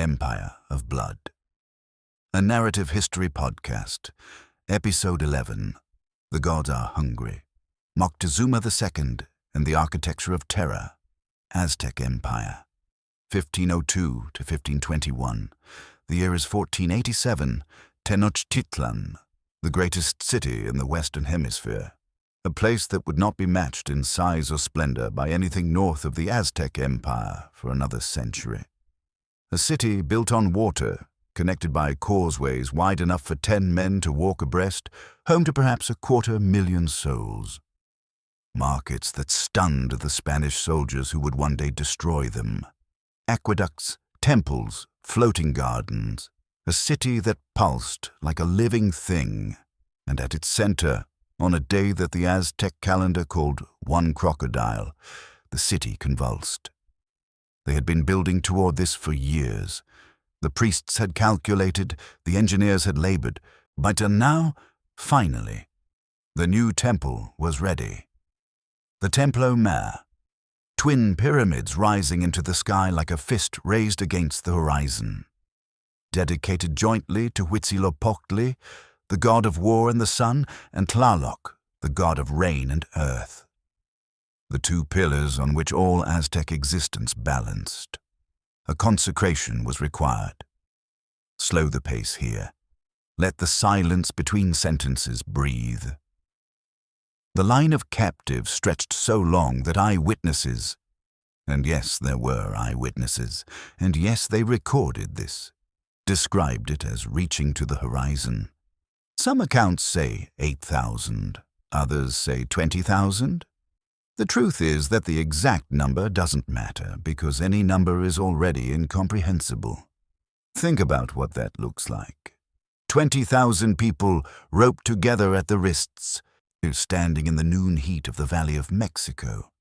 Empire of Blood. A narrative history podcast, Episode 11, The Gods Are Hungry, Moctezuma II and the Architecture of Terror, Aztec Empire, 1502 to 1521. The year is 1487, Tenochtitlan, the greatest city in the Western Hemisphere, a place that would not be matched in size or splendor by anything north of the Aztec Empire for another century. A city built on water, connected by causeways wide enough for 10 men to walk abreast, home to perhaps 250,000 souls. Markets that stunned the Spanish soldiers who would one day destroy them. Aqueducts, temples, floating gardens. A city that pulsed like a living thing, and at its center, on a day that the Aztec calendar called One Crocodile, the city convulsed. They had been building toward this for years. The priests had calculated, the engineers had labored, but now, finally, the new temple was ready. The Templo Mayor, twin pyramids rising into the sky like a fist raised against the horizon. Dedicated jointly to Huitzilopochtli, the god of war and the sun, and Tlaloc, the god of rain and earth. The two pillars on which all Aztec existence balanced. A consecration was required. Slow the pace here. Let the silence between sentences breathe. The line of captives stretched so long that eyewitnesses, and yes, there were eyewitnesses, and yes, they recorded this, described it as reaching to the horizon. Some accounts say 8,000, others say 20,000. The truth is that the exact number doesn't matter because any number is already incomprehensible. Think about what that looks like. 20,000 people roped together at the wrists, standing in the noon heat of the Valley of Mexico,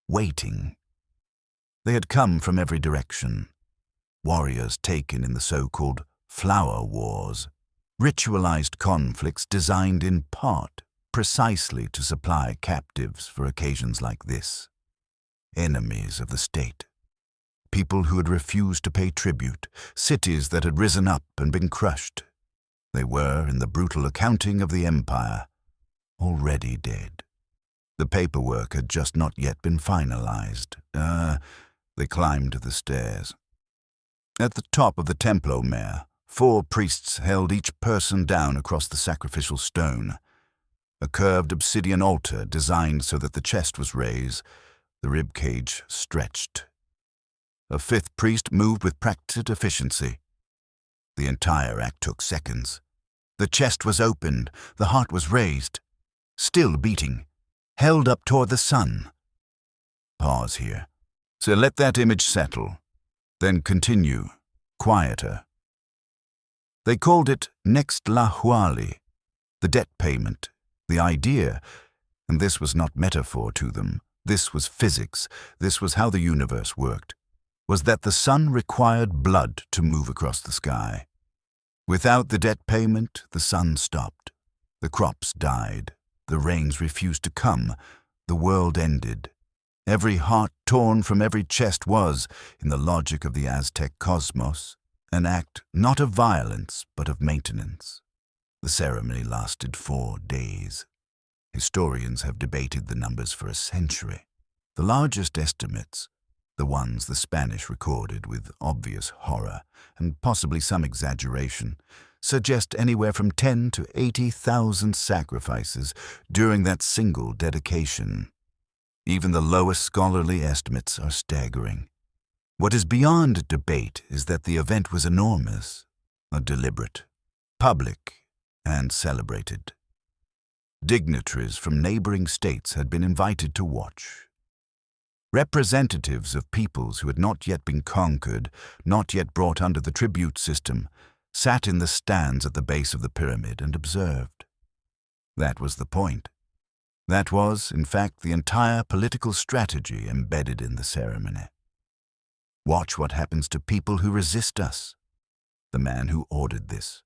waiting. They had come from every direction. Warriors taken in the so-called flower wars, ritualized conflicts designed in part precisely to supply captives for occasions like this. Enemies of the state. People who had refused to pay tribute, cities that had risen up and been crushed. They were, in the brutal accounting of the empire, already dead. The paperwork had just not yet been finalized. They climbed the stairs. At the top of the Templo Mayor, 4 priests held each person down across the sacrificial stone. A curved obsidian altar designed so that the chest was raised, the rib cage stretched. A 5th priest moved with practiced efficiency. The entire act took seconds. The chest was opened, the heart was raised, still beating, held up toward the sun. Pause here. So let that image settle. Then continue, quieter. They called it nextlahualli, the debt payment, the idea, and this was not metaphor to them, this was physics, this was how the universe worked, was that the sun required blood to move across the sky. Without the debt payment, the sun stopped, the crops died, the rains refused to come, the world ended. Every heart torn from every chest was, in the logic of the Aztec cosmos, an act not of violence but of maintenance. The ceremony lasted 4 days. Historians have debated the numbers for a century. The largest estimates, the ones the Spanish recorded with obvious horror and possibly some exaggeration, suggest anywhere from 10 to 80,000 sacrifices during that single dedication. Even the lowest scholarly estimates are staggering. What is beyond debate is that the event was enormous, deliberate, public, and celebrated. Dignitaries from neighboring states had been invited to watch. Representatives of peoples who had not yet been conquered, not yet brought under the tribute system, sat in the stands at the base of the pyramid and observed. That was the point. That was, in fact, the entire political strategy embedded in the ceremony. Watch what happens to people who resist us. The man who ordered this,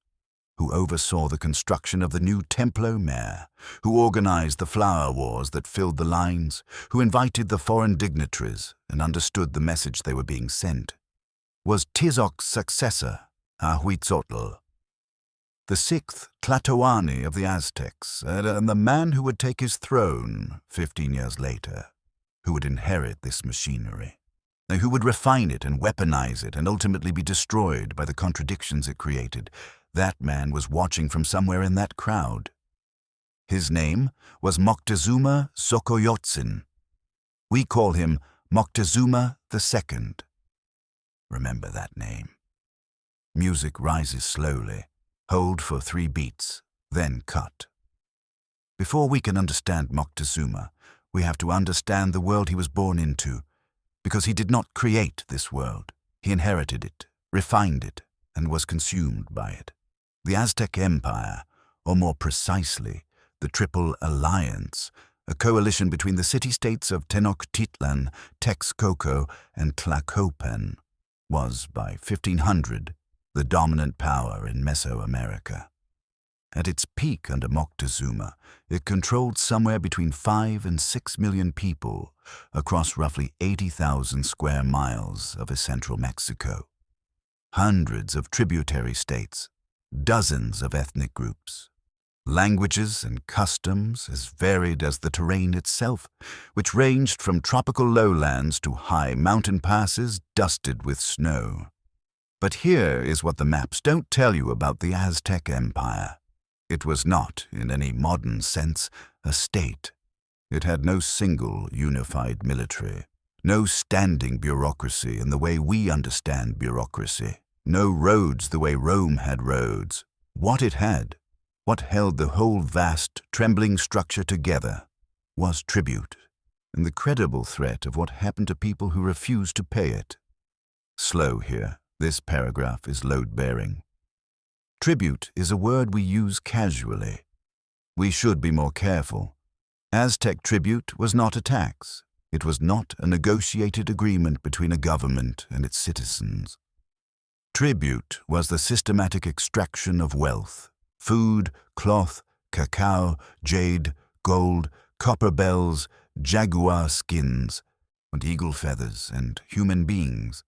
who oversaw the construction of the new Templo Mayor, who organized the flower wars that filled the lines, who invited the foreign dignitaries and understood the message they were being sent. was Tizoc's successor, Ahuitzotl, the sixth Tlatoani of the Aztecs, and the man who would take his throne 15 years later, who would inherit this machinery, who would refine it and weaponize it and ultimately be destroyed by the contradictions it created. That man was watching from somewhere in that crowd. His name was Moctezuma II. We call him Moctezuma II. Remember that name. Music rises slowly. Hold for 3 beats, then cut. Before we can understand Moctezuma, we have to understand the world he was born into, because he did not create this world. He inherited it, refined it, and was consumed by it. The Aztec Empire, or more precisely, the Triple Alliance, a coalition between the city-states of Tenochtitlan, Texcoco, and Tlacopan, was, by 1500, the dominant power in Mesoamerica. At its peak under Moctezuma, it controlled somewhere between 5 and 6 million people across roughly 80,000 square miles of central Mexico. Hundreds of tributary states, dozens of ethnic groups, languages and customs as varied as the terrain itself, which ranged from tropical lowlands to high mountain passes dusted with snow. But here is what the maps don't tell you about the Aztec Empire. It was not, in any modern sense, a state. It had no single unified military, no standing bureaucracy in the way we understand bureaucracy, no roads the way Rome had roads. What it had, what held the whole vast, trembling structure together, was tribute, and the credible threat of what happened to people who refused to pay it. Slow here. This paragraph is load-bearing. Tribute is a word we use casually. We should be more careful. Aztec tribute was not a tax. It was not a negotiated agreement between a government and its citizens. Tribute was the systematic extraction of wealth, food, cloth, cacao, jade, gold, copper bells, jaguar skins, and eagle feathers, and human beings,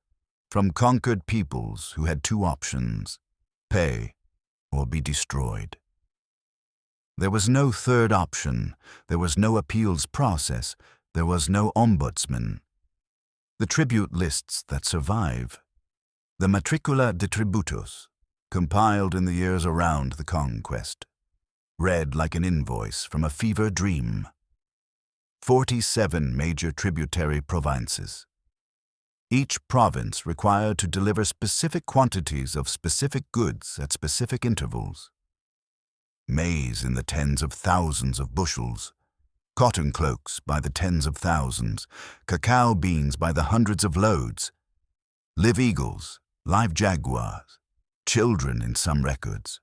from conquered peoples who had 2 options, pay or be destroyed. There was no third option, there was no appeals process, there was no ombudsman. The tribute lists that survive, the Matricula de Tributos, compiled in the years around the conquest, read like an invoice from a fever dream. 47 major tributary provinces. Each province required to deliver specific quantities of specific goods at specific intervals. Maize in the tens of thousands of bushels, cotton cloaks by the tens of thousands, cacao beans by the hundreds of loads, live eagles, live jaguars, children in some records,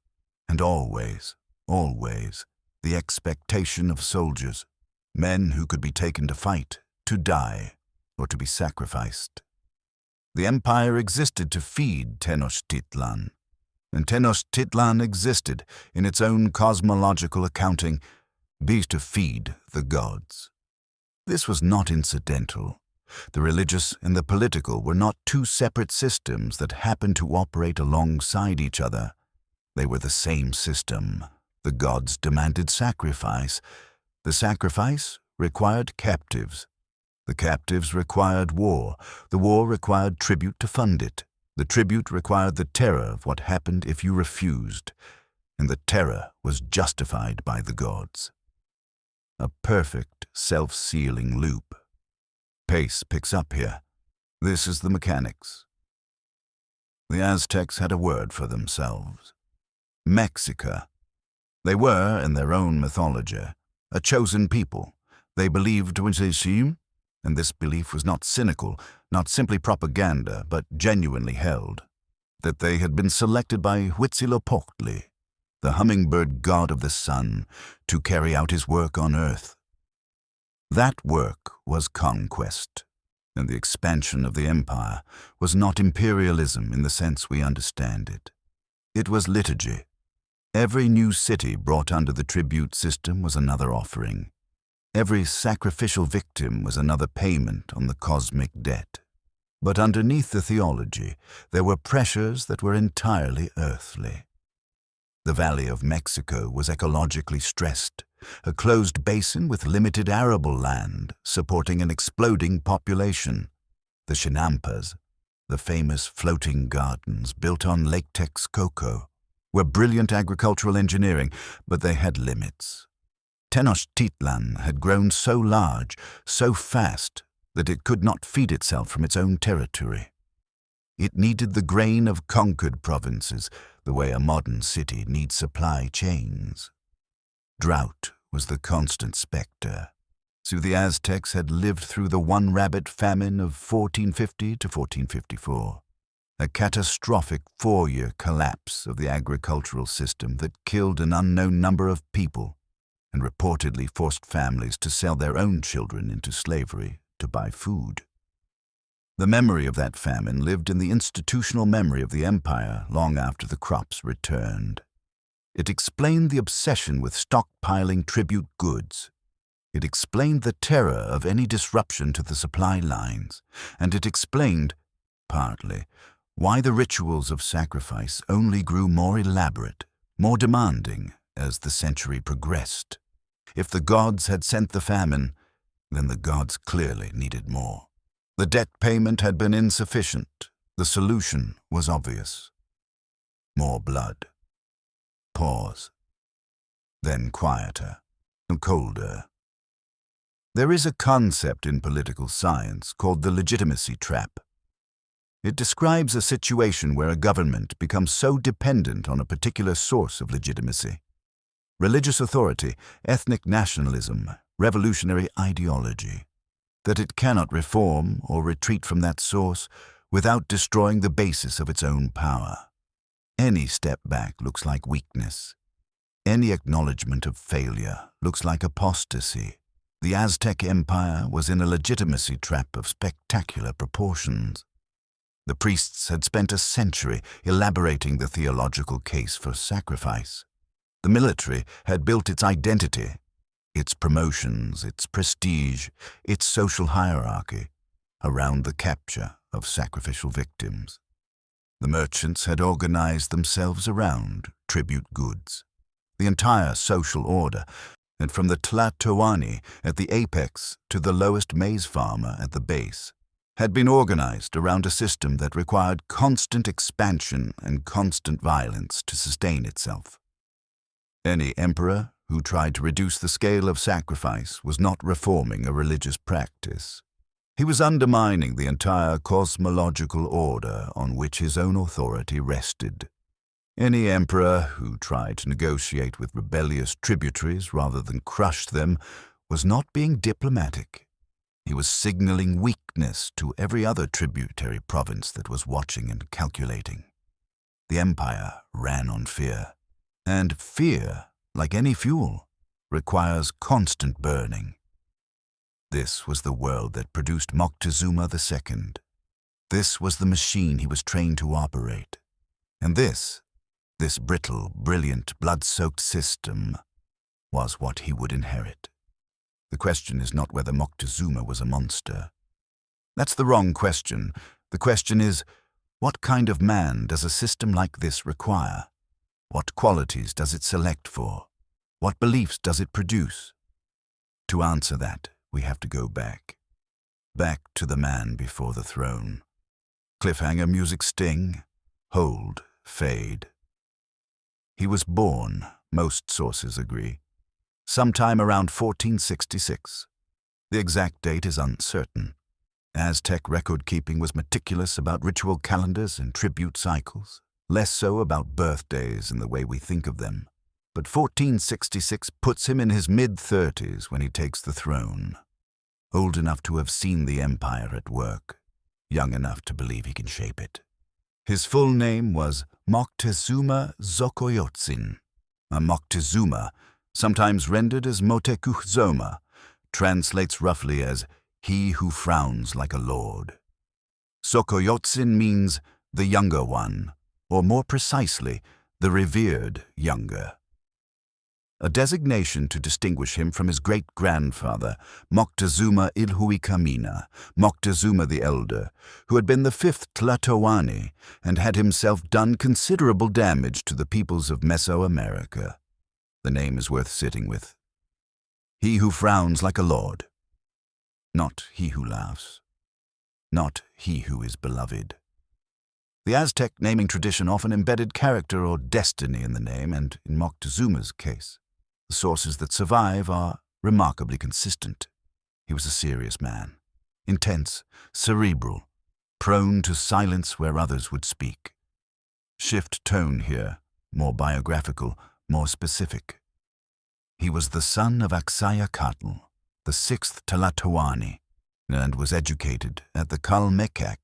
and always, always, the expectation of soldiers, men who could be taken to fight, to die, or to be sacrificed. The empire existed to feed Tenochtitlan, and Tenochtitlan existed, in its own cosmological accounting, be to feed the gods. This was not incidental. The religious and the political were not 2 separate systems that happened to operate alongside each other. They were the same system. The gods demanded sacrifice. The sacrifice required captives. The captives required war. The war required tribute to fund it. The tribute required the terror of what happened if you refused, and the terror was justified by the gods. A perfect, self-sealing loop. Pace picks up here. This is the mechanics. The Aztecs had a word for themselves. Mexica. They were, in their own mythology, a chosen people. They believed when they seem, and this belief was not cynical, not simply propaganda, but genuinely held, that they had been selected by Huitzilopochtli, the hummingbird god of the sun, to carry out his work on earth. That work was conquest, and the expansion of the empire was not imperialism in the sense we understand it. It was liturgy. Every new city brought under the tribute system was another offering. Every sacrificial victim was another payment on the cosmic debt. But underneath the theology, there were pressures that were entirely earthly. The Valley of Mexico was ecologically stressed, a closed basin with limited arable land supporting an exploding population. The Chinampas, the famous floating gardens built on Lake Texcoco, were brilliant agricultural engineering, but they had limits. Tenochtitlan had grown so large, so fast, that it could not feed itself from its own territory. It needed the grain of conquered provinces, the way a modern city needs supply chains. Drought was the constant specter. So the Aztecs had lived through the one-rabbit famine of 1450 to 1454, a catastrophic 4-year collapse of the agricultural system that killed an unknown number of people and reportedly forced families to sell their own children into slavery to buy food. The memory of that famine lived in the institutional memory of the empire long after the crops returned. It explained the obsession with stockpiling tribute goods. It explained the terror of any disruption to the supply lines, and it explained, partly, why the rituals of sacrifice only grew more elaborate, more demanding as the century progressed. If the gods had sent the famine, then the gods clearly needed more. The debt payment had been insufficient. The solution was obvious. More blood. Pause. Then quieter, colder. There is a concept in political science called the legitimacy trap. It describes a situation where a government becomes so dependent on a particular source of legitimacy. Religious authority, ethnic nationalism, revolutionary ideology, that it cannot reform or retreat from that source without destroying the basis of its own power. Any step back looks like weakness. Any acknowledgement of failure looks like apostasy. The Aztec Empire was in a legitimacy trap of spectacular proportions. The priests had spent a century elaborating the theological case for sacrifice. The military had built its identity, its promotions, its prestige, its social hierarchy, around the capture of sacrificial victims. The merchants had organized themselves around tribute goods. The entire social order, and from the Tlatoani at the apex to the lowest maize farmer at the base, had been organized around a system that required constant expansion and constant violence to sustain itself. Any emperor who tried to reduce the scale of sacrifice was not reforming a religious practice. He was undermining the entire cosmological order on which his own authority rested. Any emperor who tried to negotiate with rebellious tributaries rather than crush them was not being diplomatic. He was signaling weakness to every other tributary province that was watching and calculating. The empire ran on fear, and fear, like any fuel, requires constant burning. This was the world that produced Moctezuma II. This was the machine he was trained to operate. And this brittle, brilliant, blood-soaked system was what he would inherit. The question is not whether Moctezuma was a monster. That's the wrong question. The question is, what kind of man does a system like this require? What qualities does it select for? What beliefs does it produce? To answer that, we have to go back. Back to the man before the throne. Cliffhanger music sting, hold, fade. He was born, most sources agree, sometime around 1466. The exact date is uncertain. Aztec record-keeping was meticulous about ritual calendars and tribute cycles, less so about birthdays in the way we think of them. But 1466 puts him in his mid-30s when he takes the throne. Old enough to have seen the empire at work, young enough to believe he can shape it. His full name was Moctezuma Xocoyotzin. A Moctezuma, sometimes rendered as Motekuhzoma, translates roughly as he who frowns like a lord. Xocoyotzin means the younger one, or more precisely, the revered younger. a designation to distinguish him from his great-grandfather, Moctezuma Ilhuicamina, Moctezuma the Elder, who had been the fifth Tlatoani and had himself done considerable damage to the peoples of Mesoamerica. The name is worth sitting with. He who frowns like a lord, not he who laughs, not he who is beloved. The Aztec naming tradition often embedded character or destiny in the name, and in Moctezuma's case, the sources that survive are remarkably consistent. He was a serious man, intense, cerebral, prone to silence where others would speak. Shift tone here, more biographical, more specific. He was the son of Axayacatl, the sixth Tlatoani, and was educated at the Calmecac,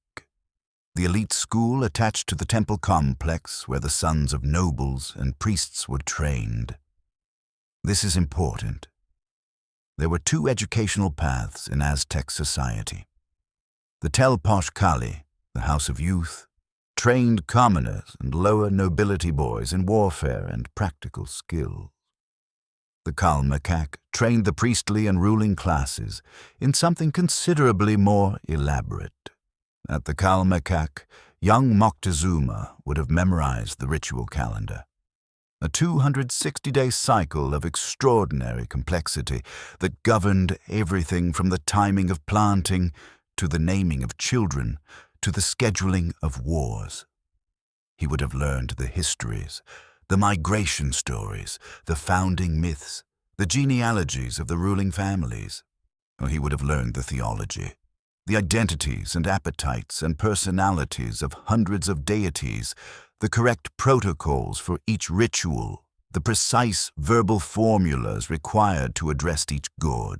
the elite school attached to the temple complex where the sons of nobles and priests were trained. This is important. There were two educational paths in Aztec society. The Telpochcalli, the House of Youth, trained commoners and lower nobility boys in warfare and practical skills. The Calmecac trained the priestly and ruling classes in something considerably more elaborate. At the Calmecac, young Moctezuma would have memorized the ritual calendar, a 260-day cycle of extraordinary complexity that governed everything from the timing of planting to the naming of children to the scheduling of wars. He would have learned the histories, the migration stories, the founding myths, the genealogies of the ruling families. Or he would have learned the theology, the identities and appetites and personalities of hundreds of deities, the correct protocols for each ritual, the precise verbal formulas required to address each god.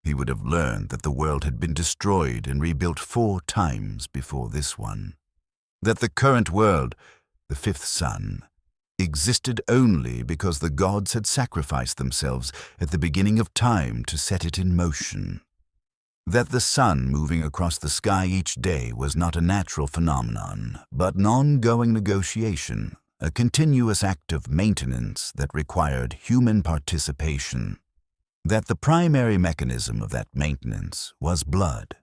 He would have learned that the world had been destroyed and rebuilt 4 times before this one, that the current world, the fifth sun, existed only because the gods had sacrificed themselves at the beginning of time to set it in motion, that the sun moving across the sky each day was not a natural phenomenon, but an ongoing negotiation, a continuous act of maintenance that required human participation, that the primary mechanism of that maintenance was blood.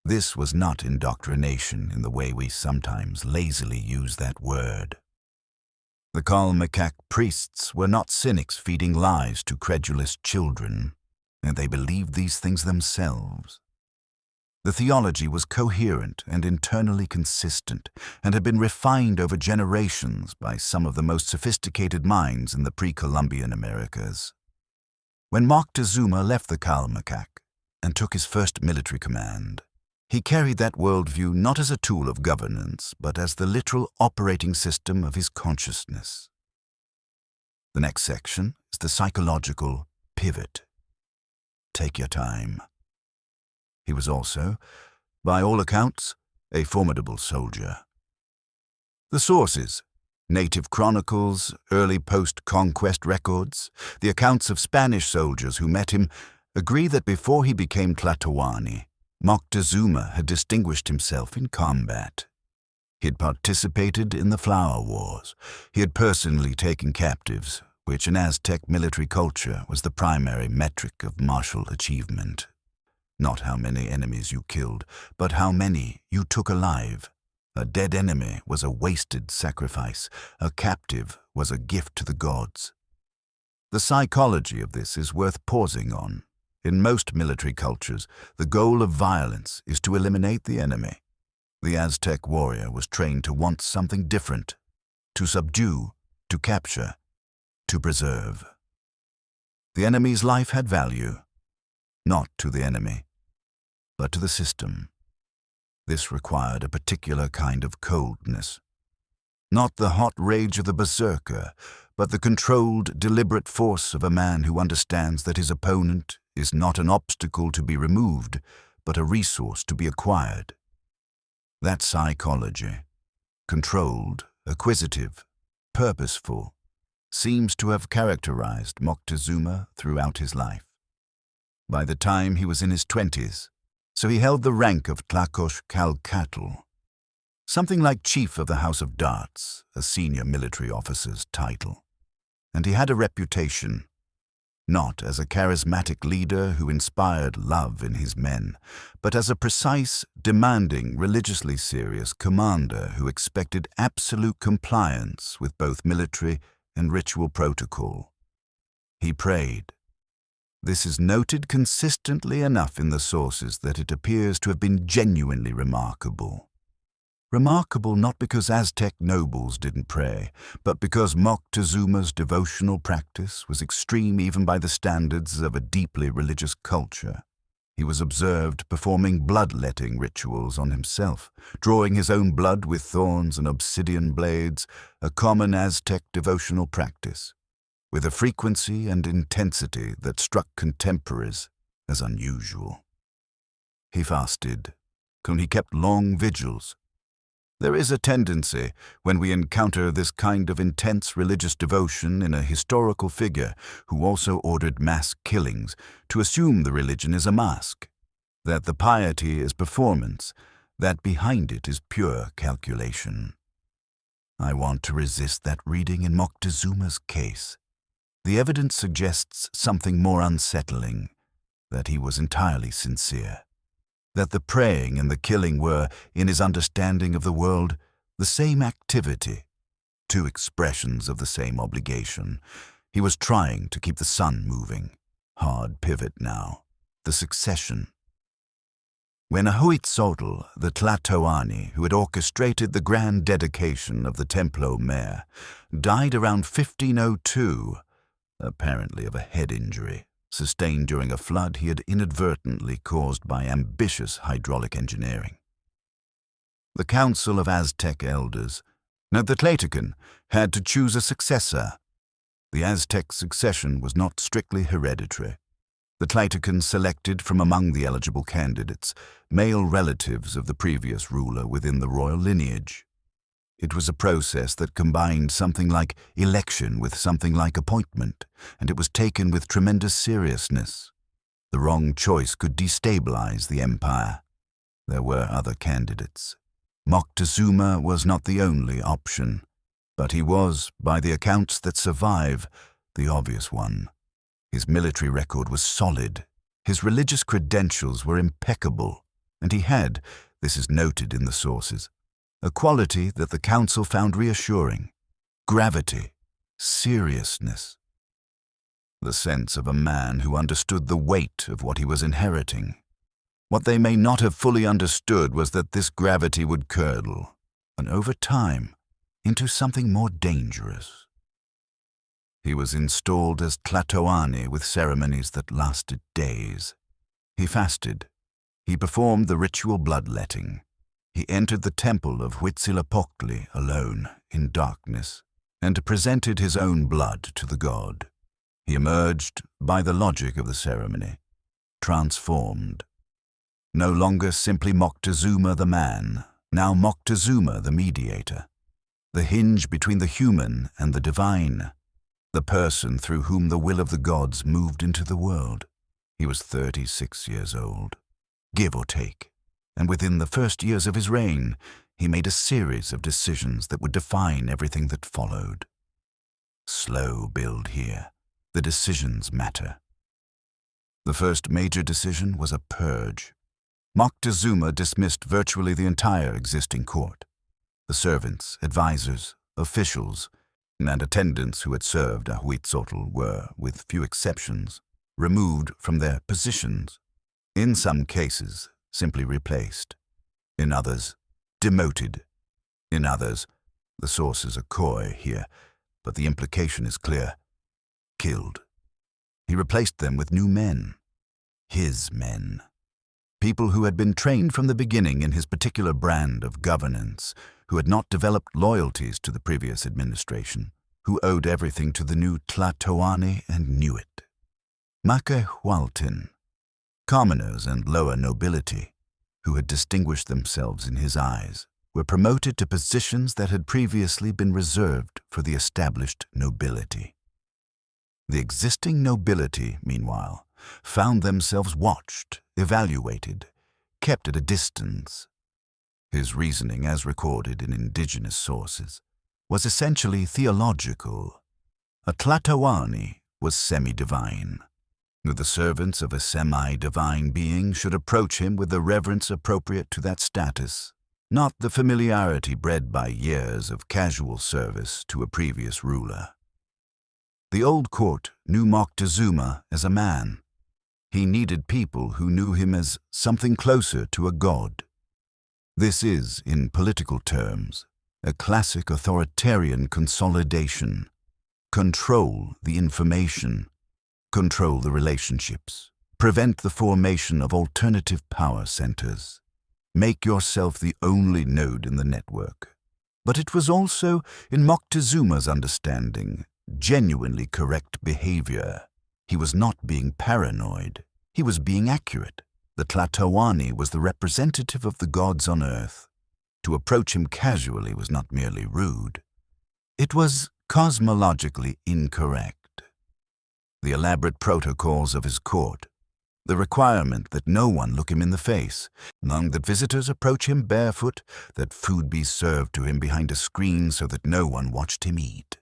This was not indoctrination in the way we sometimes lazily use that word. The Calmecac priests were not cynics feeding lies to credulous children, and they believed these things themselves. The theology was coherent and internally consistent, and had been refined over generations by some of the most sophisticated minds in the pre-Columbian Americas. When Moctezuma left the Calmecac and took his first military command, he carried that worldview not as a tool of governance, but as the literal operating system of his consciousness. The next section is the psychological pivot. Take your time. He was also, by all accounts, a formidable soldier. The sources, native chronicles, early post-conquest records, the accounts of Spanish soldiers who met him, agree that before he became Tlatoani, Moctezuma had distinguished himself in combat. He had participated in the Flower Wars. He had personally taken captives, which in Aztec military culture was the primary metric of martial achievement. Not how many enemies you killed, but how many you took alive. A dead enemy was a wasted sacrifice. A captive was a gift to the gods. The psychology of this is worth pausing on. In most military cultures, the goal of violence is to eliminate the enemy. The Aztec warrior was trained to want something different, to subdue, to capture, to preserve. The enemy's life had value, not to the enemy, but to the system. This required a particular kind of coldness. Not the hot rage of the berserker, but the controlled, deliberate force of a man who understands that his opponent is not an obstacle to be removed, but a resource to be acquired. That psychology, controlled, acquisitive, purposeful, seems to have characterized Moctezuma throughout his life. By the time he was in his 20s, so he held the rank of Tlacochcalcatl, something like Chief of the House of Darts, a senior military officer's title. and he had a reputation, not as a charismatic leader who inspired love in his men, but as a precise, demanding, religiously serious commander who expected absolute compliance with both military and ritual protocol. He prayed. This is noted consistently enough in the sources that it appears to have been genuinely remarkable. Remarkable not because Aztec nobles didn't pray, but because Moctezuma's devotional practice was extreme even by the standards of a deeply religious culture. He was observed performing bloodletting rituals on himself, drawing his own blood with thorns and obsidian blades, a common Aztec devotional practice, with a frequency and intensity that struck contemporaries as unusual. He fasted, and he kept long vigils. There is a tendency, when we encounter this kind of intense religious devotion in a historical figure who also ordered mass killings, to assume the religion is a mask, that the piety is performance, that behind it is pure calculation. I want to resist that reading in Moctezuma's case. The evidence suggests something more unsettling, that he was entirely sincere, that the praying and the killing were, in his understanding of the world, the same activity, two expressions of the same obligation. He was trying to keep the sun moving. Hard pivot now. The succession. When Ahuitzotl, the Tlatoani, who had orchestrated the grand dedication of the Templo Mayor, died around 1502, apparently of a head injury, sustained during a flood he had inadvertently caused by ambitious hydraulic engineering. The Council of Aztec Elders, the Tlatecan, had to choose a successor. The Aztec succession was not strictly hereditary. The Tlatecan selected from among the eligible candidates male relatives of the previous ruler within the royal lineage. It was a process that combined something like election with something like appointment, and it was taken with tremendous seriousness. The wrong choice could destabilize the empire. There were other candidates. Moctezuma was not the only option, but he was, by the accounts that survive, the obvious one. His military record was solid, his religious credentials were impeccable, and he had, this is noted in the sources, a quality that the council found reassuring: gravity, seriousness. The sense of a man who understood the weight of what he was inheriting. What they may not have fully understood was that this gravity would curdle, and over time, into something more dangerous. He was installed as Tlatoani with ceremonies that lasted days. He fasted. He performed the ritual bloodletting. He entered the temple of Huitzilopochtli alone, in darkness, and presented his own blood to the god. He emerged, by the logic of the ceremony, transformed. No longer simply Moctezuma the man, now Moctezuma the mediator, the hinge between the human and the divine, the person through whom the will of the gods moved into the world. He was 36 years old, give or take. And within the first years of his reign, he made a series of decisions that would define everything that followed. Slow build here. The decisions matter. The first major decision was a purge. Moctezuma dismissed virtually the entire existing court. The servants, advisors, officials, and attendants who had served Ahuitzotl were, with few exceptions, removed from their positions. In some cases, simply replaced. In others, demoted. In others, the sources are coy here, but the implication is clear: killed. He replaced them with new men. His men. People who had been trained from the beginning in his particular brand of governance, who had not developed loyalties to the previous administration, who owed everything to the new Tlatoani and knew it. Macahualtin. Commoners and lower nobility, who had distinguished themselves in his eyes, were promoted to positions that had previously been reserved for the established nobility. The existing nobility, meanwhile, found themselves watched, evaluated, kept at a distance. His reasoning, as recorded in indigenous sources, was essentially theological. A Tlatoani was semi-divine. The servants of a semi-divine being should approach him with the reverence appropriate to that status, not the familiarity bred by years of casual service to a previous ruler. The old court knew Moctezuma as a man. He needed people who knew him as something closer to a god. This is, in political terms, a classic authoritarian consolidation. Control the information, control the relationships, prevent the formation of alternative power centers. Make yourself the only node in the network. But it was also, in Moctezuma's understanding, genuinely correct behavior. He was not being paranoid. He was being accurate. The Tlatoani was the representative of the gods on earth. To approach him casually was not merely rude. It was cosmologically incorrect. The elaborate protocols of his court, the requirement that no one look him in the face, that visitors approach him barefoot, that food be served to him behind a screen so that no one watched him eat.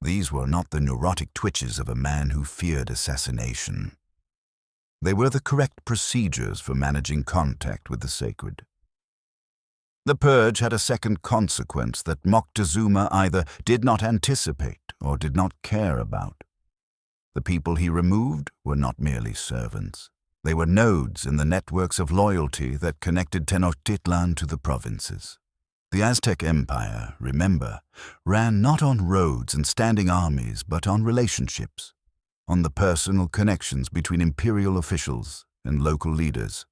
These were not the neurotic twitches of a man who feared assassination. They were the correct procedures for managing contact with the sacred. The purge had a second consequence that Moctezuma either did not anticipate or did not care about. The people he removed were not merely servants. They were nodes in the networks of loyalty that connected Tenochtitlan to the provinces. The Aztec Empire, remember, ran not on roads and standing armies, but on relationships, on the personal connections between imperial officials and local leaders,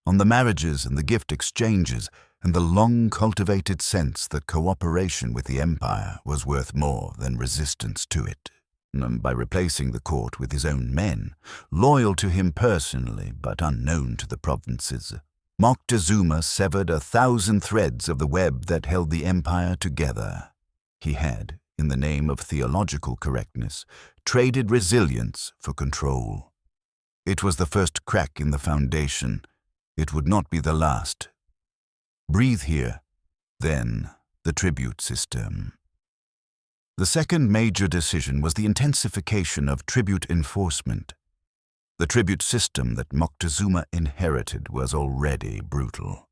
on the marriages and the gift exchanges, and the long-cultivated sense that cooperation with the empire was worth more than resistance to it. By replacing the court with his own men, loyal to him personally but unknown to the provinces, Moctezuma severed 1,000 threads of the web that held the empire together. He had, in the name of theological correctness, traded resilience for control. It was the first crack in the foundation. It would not be the last. Breathe here, then the tribute system. The second major decision was the intensification of tribute enforcement. The tribute system that Moctezuma inherited was already brutal.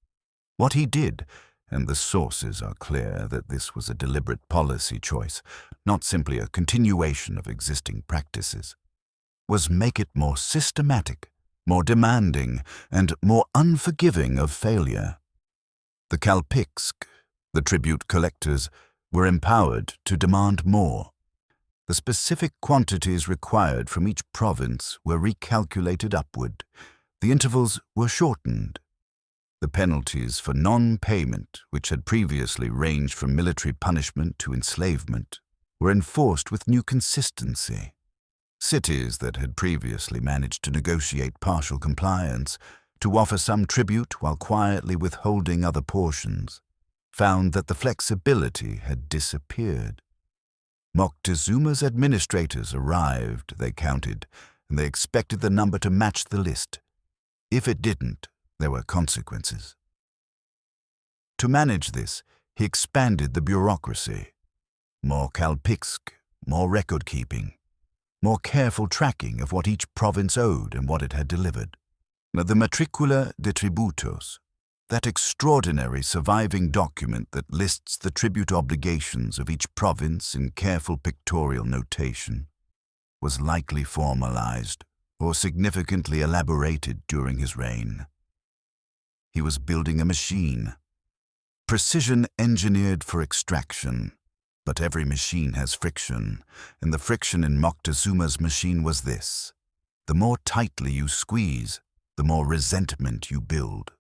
What he did, and the sources are clear that this was a deliberate policy choice, not simply a continuation of existing practices, was make it more systematic, more demanding, and more unforgiving of failure. The Kalpixk, the tribute collectors, were empowered to demand more. The specific quantities required from each province were recalculated upward. The intervals were shortened. The penalties for non-payment, which had previously ranged from military punishment to enslavement, were enforced with new consistency. Cities that had previously managed to negotiate partial compliance, to offer some tribute while quietly withholding other portions, found that the flexibility had disappeared. Moctezuma's administrators arrived, they counted, and they expected the number to match the list. If it didn't, there were consequences. To manage this, he expanded the bureaucracy. More Kalpixk, more record-keeping, more careful tracking of what each province owed and what it had delivered. The Matricula de Tributos, that extraordinary surviving document that lists the tribute obligations of each province in careful pictorial notation, was likely formalized or significantly elaborated during his reign. He was building a machine, precision engineered for extraction. But every machine has friction, and the friction in Moctezuma's machine was this: the more tightly you squeeze, the more resentment you build.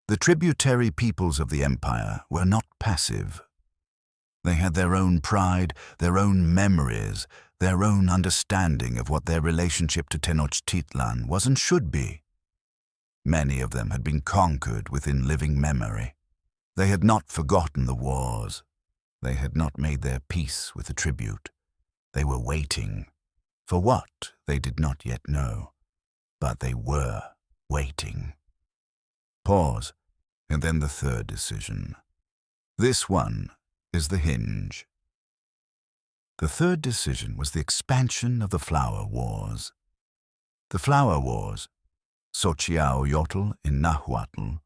The tributary peoples of the empire were not passive. They had their own pride, their own memories, their own understanding of what their relationship to Tenochtitlan was and should be. Many of them had been conquered within living memory. They had not forgotten the wars. They had not made their peace with the tribute. They were waiting. For what, they did not yet know. But they were waiting. Pause, and then the third decision. This one is the hinge. The third decision was the expansion of the Flower Wars. The Flower Wars, Xochiaoyotl in Nahuatl,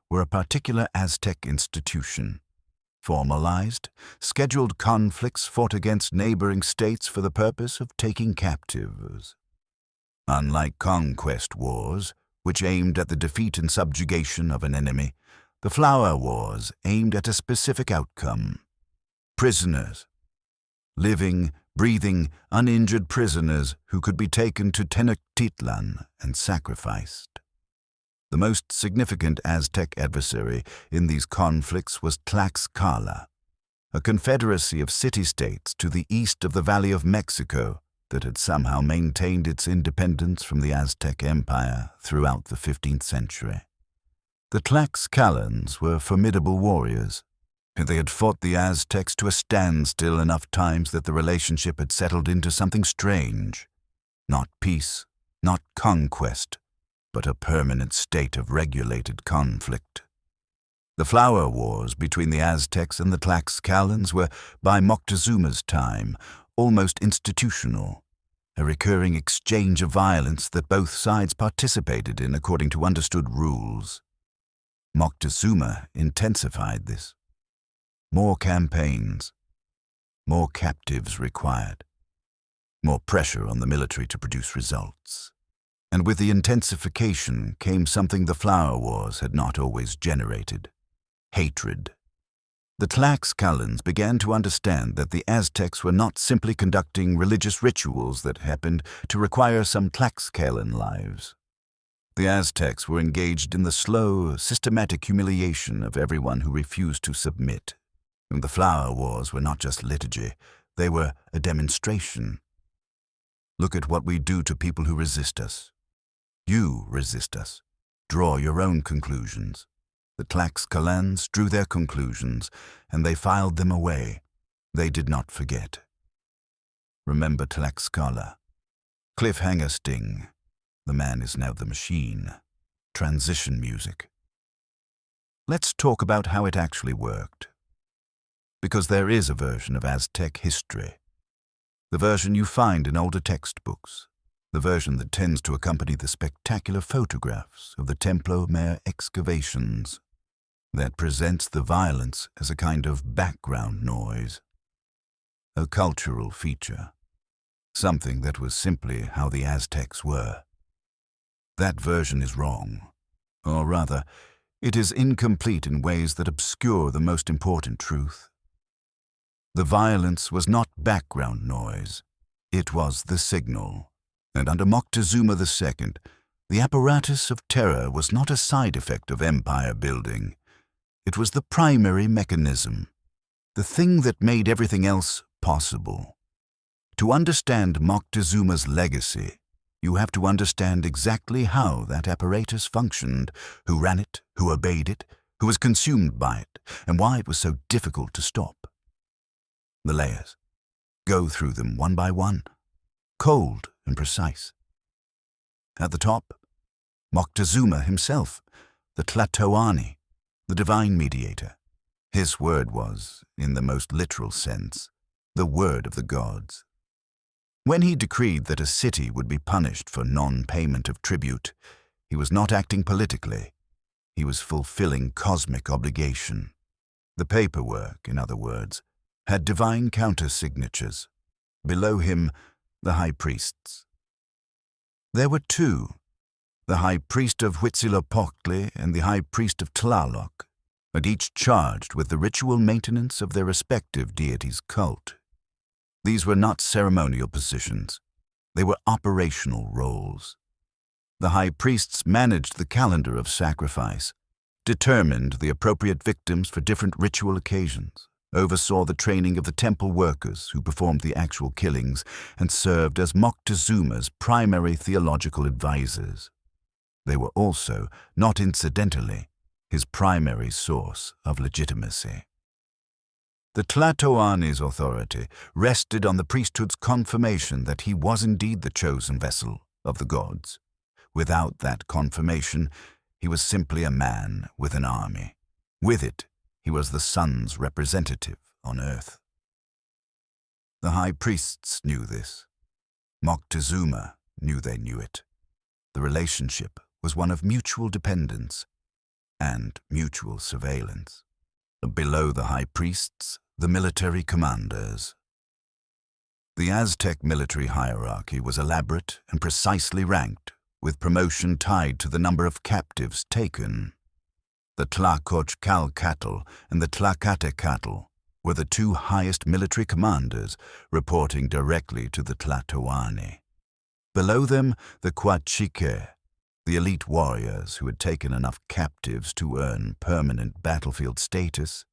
were a particular Aztec institution. Formalized, scheduled conflicts fought against neighboring states for the purpose of taking captives. Unlike conquest wars, which aimed at the defeat and subjugation of an enemy, the Flower Wars aimed at a specific outcome: prisoners. Living, breathing, uninjured prisoners who could be taken to Tenochtitlan and sacrificed. The most significant Aztec adversary in these conflicts was Tlaxcala, a confederacy of city-states to the east of the Valley of Mexico that had somehow maintained its independence from the Aztec Empire throughout the 15th century. The Tlaxcalans were formidable warriors. They had fought the Aztecs to a standstill enough times that the relationship had settled into something strange. Not peace, not conquest, but a permanent state of regulated conflict. The Flower Wars between the Aztecs and the Tlaxcalans were, by Moctezuma's time, almost institutional, a recurring exchange of violence that both sides participated in according to understood rules. Moctezuma intensified this. More campaigns, more captives required, more pressure on the military to produce results. And with the intensification came something the Flower Wars had not always generated: hatred. The Tlaxcalans began to understand that the Aztecs were not simply conducting religious rituals that happened to require some Tlaxcalan lives. The Aztecs were engaged in the slow, systematic humiliation of everyone who refused to submit. And the Flower Wars were not just liturgy, they were a demonstration. Look at what we do to people who resist us. You resist us. Draw your own conclusions. The Tlaxcalans drew their conclusions, and they filed them away. They did not forget. Remember Tlaxcala. Cliffhanger sting. The man is now the machine. Transition music. Let's talk about how it actually worked. Because there is a version of Aztec history. The version you find in older textbooks. The version that tends to accompany the spectacular photographs of the Templo Mayor excavations. That presents the violence as a kind of background noise. A cultural feature. Something that was simply how the Aztecs were. That version is wrong. Or rather, it is incomplete in ways that obscure the most important truth. The violence was not background noise. It was the signal. And under Moctezuma II, the apparatus of terror was not a side effect of empire building. It was the primary mechanism, the thing that made everything else possible. To understand Moctezuma's legacy, you have to understand exactly how that apparatus functioned, who ran it, who obeyed it, who was consumed by it, and why it was so difficult to stop. The layers. Go through them one by one, cold and precise. At the top, Moctezuma himself, the Tlatoani, the divine mediator. His word was, in the most literal sense, the word of the gods. When he decreed that a city would be punished for non-payment of tribute, he was not acting politically. He was fulfilling cosmic obligation. The paperwork, in other words, had divine countersignatures. Below him, the high priests. There were two, the high priest of Huitzilopochtli and the high priest of Tlaloc, and each charged with the ritual maintenance of their respective deities' cult. These were not ceremonial positions. They were operational roles. The high priests managed the calendar of sacrifice, determined the appropriate victims for different ritual occasions, oversaw the training of the temple workers who performed the actual killings, and served as Moctezuma's primary theological advisors. They were also, not incidentally, his primary source of legitimacy. The Tlatoani's authority rested on the priesthood's confirmation that he was indeed the chosen vessel of the gods. Without that confirmation, he was simply a man with an army. With it, he was the sun's representative on earth. The high priests knew this. Moctezuma knew they knew it. The relationship was one of mutual dependence and mutual surveillance. Below the high priests, the military commanders. The Aztec military hierarchy was elaborate and precisely ranked, with promotion tied to the number of captives taken. The Tlacochcalcatl and the Tlacatecatl were the two highest military commanders, reporting directly to the Tlatoani. Below them, the Quachique, the elite warriors who had taken enough captives to earn permanent battlefield status,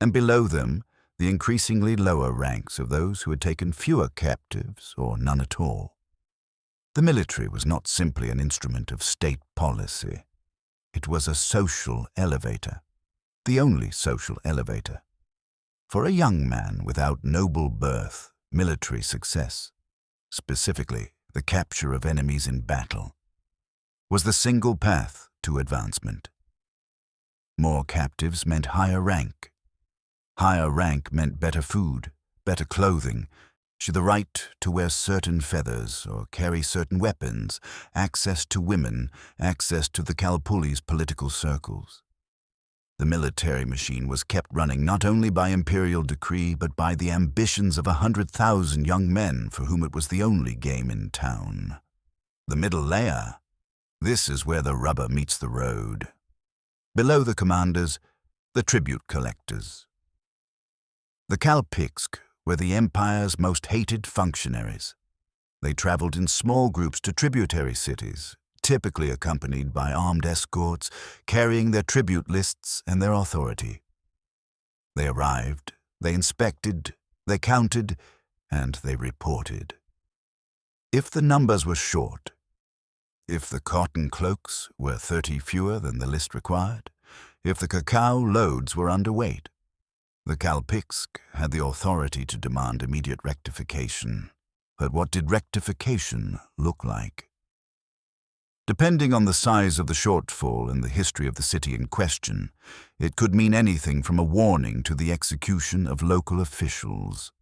and below them, the increasingly lower ranks of those who had taken fewer captives or none at all. The military was not simply an instrument of state policy. It was a social elevator, the only social elevator. For a young man without noble birth, military success, specifically the capture of enemies in battle, was the single path to advancement. More captives meant higher rank. Higher rank meant better food, better clothing, the right to wear certain feathers or carry certain weapons, access to women, access to the Kalpuli's political circles. The military machine was kept running not only by imperial decree but by the ambitions of 100,000 young men for whom it was the only game in town. The middle layer, this is where the rubber meets the road. Below the commanders, the tribute collectors. The Kalpixk were the empire's most hated functionaries. They traveled in small groups to tributary cities, typically accompanied by armed escorts, carrying their tribute lists and their authority. They arrived, they inspected, they counted, and they reported. If the numbers were short, if the cotton cloaks were 30 fewer than the list required, if the cacao loads were underweight, the Kalpixk had the authority to demand immediate rectification. But what did rectification look like? Depending on the size of the shortfall and the history of the city in question, it could mean anything from a warning to the execution of local officials.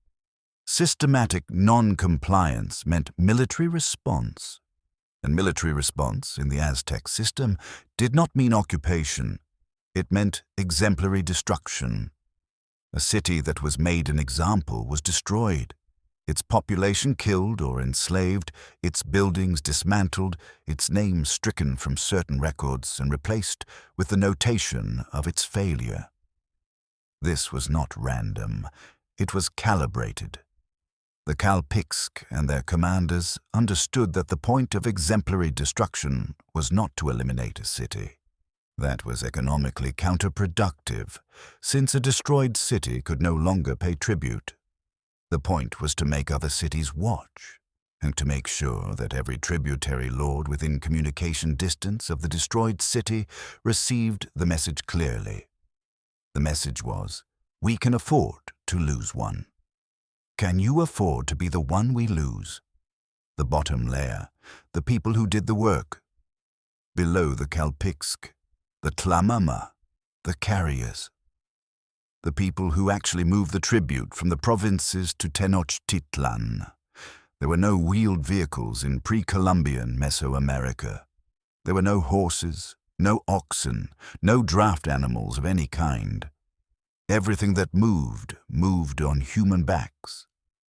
Systematic non-compliance meant military response. And military response in the Aztec system did not mean occupation. It meant exemplary destruction. A city that was made an example was destroyed, its population killed or enslaved, its buildings dismantled, its name stricken from certain records and replaced with the notation of its failure. This was not random, it was calibrated. The Kalpixk and their commanders understood that the point of exemplary destruction was not to eliminate a city. That was economically counterproductive, since a destroyed city could no longer pay tribute. The point was to make other cities watch, and to make sure that every tributary lord within communication distance of the destroyed city received the message clearly. The message was, we can afford to lose one. Can you afford to be the one we lose? The bottom layer, the people who did the work. Below the Kalpixk, the Tlamama, the carriers. The people who actually moved the tribute from the provinces to Tenochtitlan. There were no wheeled vehicles in pre-Columbian Mesoamerica. There were no horses, no oxen, no draft animals of any kind. Everything that moved on human backs.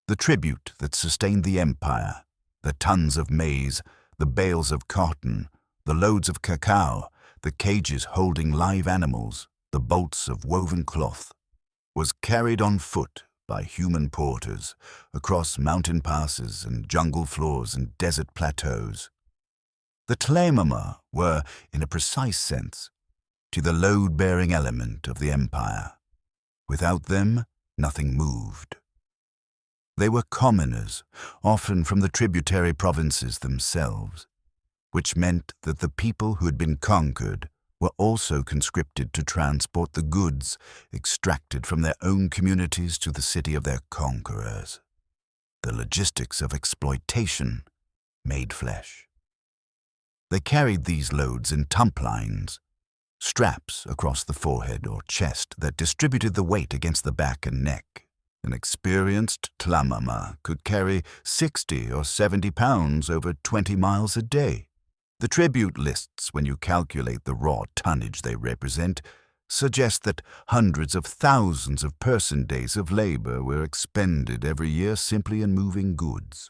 The tribute that sustained the empire, the tons of maize, the bales of cotton, the loads of cacao, the cages holding live animals, the bolts of woven cloth, was carried on foot by human porters across mountain passes and jungle floors and desert plateaus. The Tlamama were, in a precise sense, to the load-bearing element of the empire. Without them, nothing moved. They were commoners, often from the tributary provinces themselves, which meant that the people who had been conquered were also conscripted to transport the goods extracted from their own communities to the city of their conquerors. The logistics of exploitation made flesh. They carried these loads in tumplines, straps across the forehead or chest that distributed the weight against the back and neck. An experienced tlamama could carry 60 or 70 pounds over 20 miles a day. The tribute lists, when you calculate the raw tonnage they represent, suggest that hundreds of thousands of person-days of labor were expended every year simply in moving goods.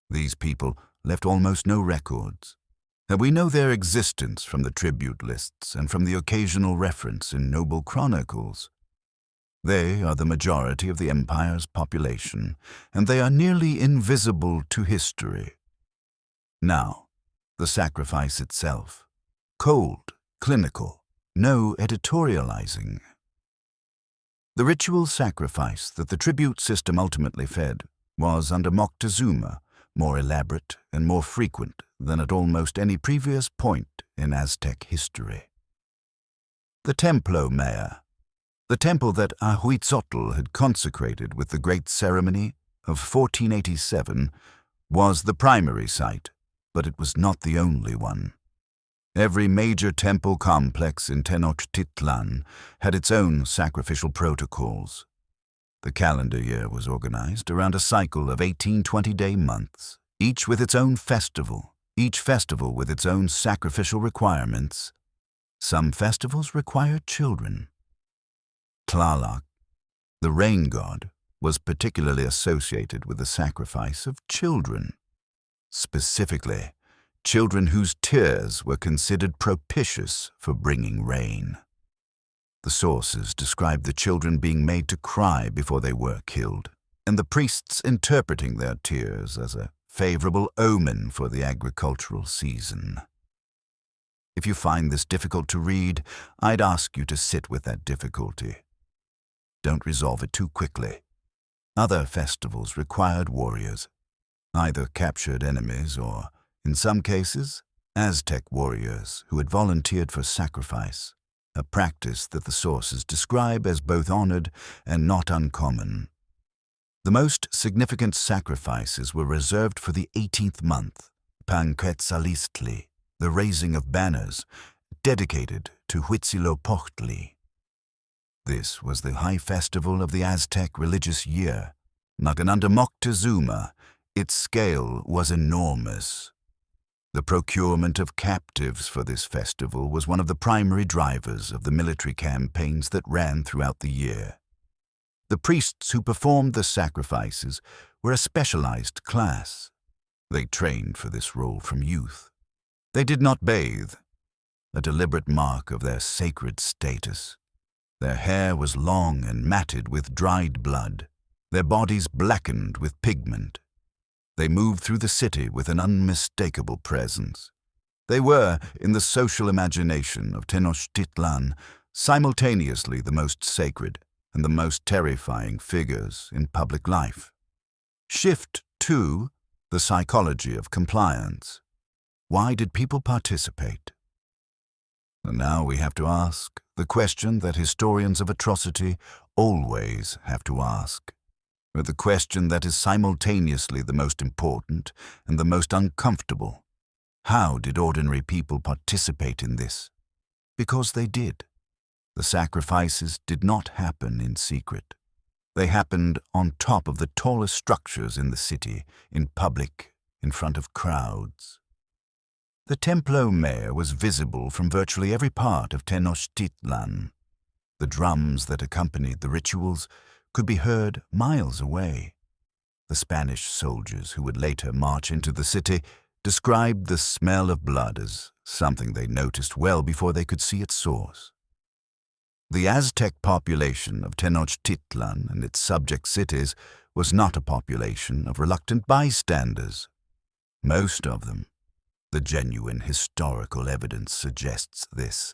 These people left almost no records, and we know their existence from the tribute lists and from the occasional reference in noble chronicles. They are the majority of the empire's population, and they are nearly invisible to history. Now, the sacrifice itself. Cold, clinical, no editorializing. The ritual sacrifice that the tribute system ultimately fed was, under Moctezuma, more elaborate and more frequent than at almost any previous point in Aztec history. The Templo Mayor, the temple that Ahuitzotl had consecrated with the great ceremony of 1487, was the primary site, but it was not the only one. Every major temple complex in Tenochtitlan had its own sacrificial protocols. The calendar year was organized around a cycle of 18 20-day months, each with its own festival, each festival with its own sacrificial requirements. Some festivals required children. Tlaloc, the rain god, was particularly associated with the sacrifice of children. Specifically, children whose tears were considered propitious for bringing rain. The sources describe the children being made to cry before they were killed, and the priests interpreting their tears as a favorable omen for the agricultural season. If you find this difficult to read, I'd ask you to sit with that difficulty. Don't resolve it too quickly. Other festivals required warriors, either captured enemies or, in some cases, Aztec warriors who had volunteered for sacrifice, a practice that the sources describe as both honored and not uncommon. The most significant sacrifices were reserved for the 18th month, Panquetzalistli, the raising of banners, dedicated to Huitzilopochtli. This was the high festival of the Aztec religious year, and under Moctezuma, its scale was enormous. The procurement of captives for this festival was one of the primary drivers of the military campaigns that ran throughout the year. The priests who performed the sacrifices were a specialized class. They trained for this role from youth. They did not bathe, a deliberate mark of their sacred status. Their hair was long and matted with dried blood, their bodies blackened with pigment. They moved through the city with an unmistakable presence. They were, in the social imagination of Tenochtitlan, simultaneously the most sacred and the most terrifying figures in public life. Shift 2, the psychology of compliance. Why did people participate? And now we have to ask the question that historians of atrocity always have to ask, or the question that is simultaneously the most important and the most uncomfortable. How did ordinary people participate in this? Because they did. The sacrifices did not happen in secret. They happened on top of the tallest structures in the city, in public, in front of crowds. The Templo Mayor was visible from virtually every part of Tenochtitlan. The drums that accompanied the rituals could be heard miles away. The Spanish soldiers who would later march into the city described the smell of blood as something they noticed well before they could see its source. The Aztec population of Tenochtitlan and its subject cities was not a population of reluctant bystanders. Most of them, the genuine historical evidence suggests this,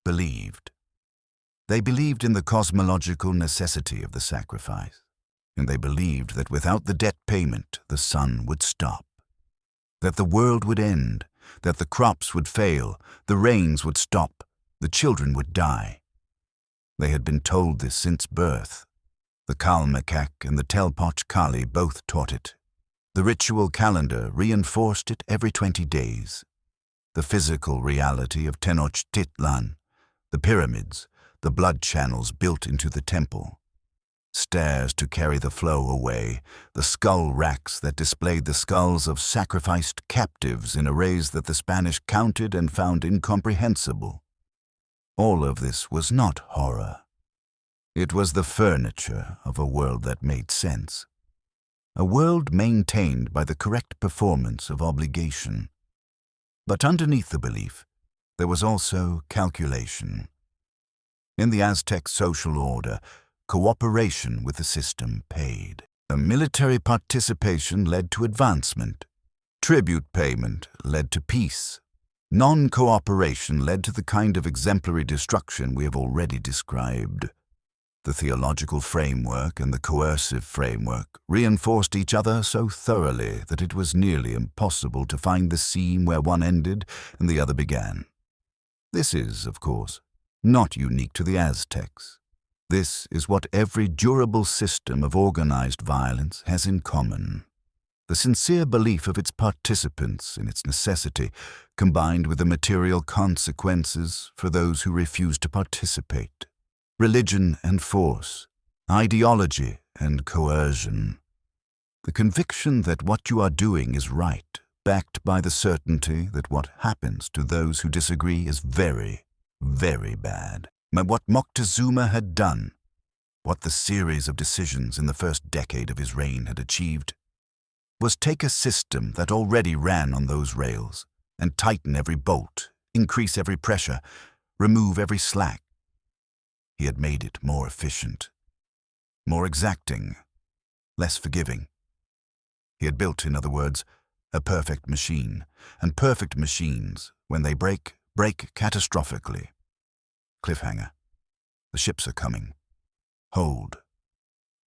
believed. They believed in the cosmological necessity of the sacrifice, and they believed that without the debt payment, the sun would stop, that the world would end, that the crops would fail, the rains would stop, the children would die. They had been told this since birth. The Kalmakak and the Telpoch Kali both taught it. The ritual calendar reinforced it every 20 days. The physical reality of Tenochtitlan, the pyramids, the blood channels built into the temple. stairs to carry the flow away, the skull racks that displayed the skulls of sacrificed captives in arrays that the Spanish counted and found incomprehensible. All of this was not horror. It was the furniture of a world that made sense. A world maintained by the correct performance of obligation. But underneath the belief, there was also calculation. In the Aztec social order, cooperation with the system paid. A military participation led to advancement. Tribute payment led to peace. Non-cooperation led to the kind of exemplary destruction we have already described. The theological framework and the coercive framework reinforced each other so thoroughly that it was nearly impossible to find the seam where one ended and the other began. This is, of course, not unique to the Aztecs. This is what every durable system of organized violence has in common. The sincere belief of its participants in its necessity, combined with the material consequences for those who refuse to participate. Religion and force, ideology and coercion. The conviction that what you are doing is right, backed by the certainty that what happens to those who disagree is very, very bad. But what Moctezuma had done, what the series of decisions in the first decade of his reign had achieved, was take a system that already ran on those rails and tighten every bolt, increase every pressure, remove every slack. He had made it more efficient, more exacting, less forgiving. He had built, in other words, a perfect machine, and perfect machines, when they break catastrophically. Cliffhanger. The ships are coming. Hold.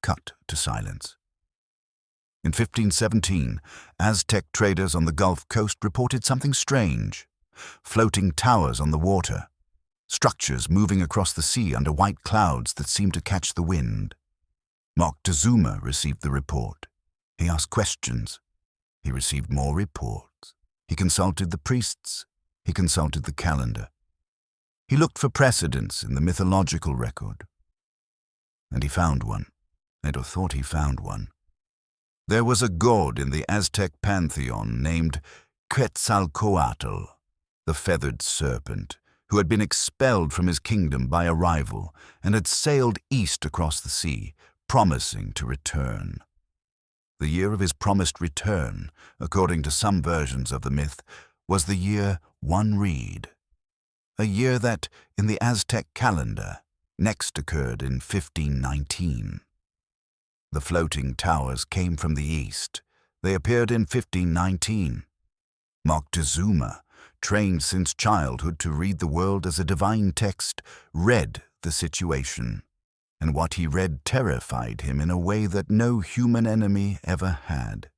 Cut to silence. In 1517, Aztec traders on the Gulf Coast reported something strange. Floating towers on the water. Structures moving across the sea under white clouds that seemed to catch the wind. Moctezuma received the report. He asked questions. He received more reports. He consulted the priests. He consulted the calendar. He looked for precedents in the mythological record. And he found one, or thought he found one. There was a god in the Aztec pantheon named Quetzalcoatl, the feathered serpent, who had been expelled from his kingdom by a rival and had sailed east across the sea, promising to return. The year of his promised return, according to some versions of the myth, was the year one reed, a year that, in the Aztec calendar, next occurred in 1519. The floating towers came from the east. They appeared in 1519. Moctezuma, trained since childhood to read the world as a divine text, read the situation, and what he read terrified him in a way that no human enemy ever had.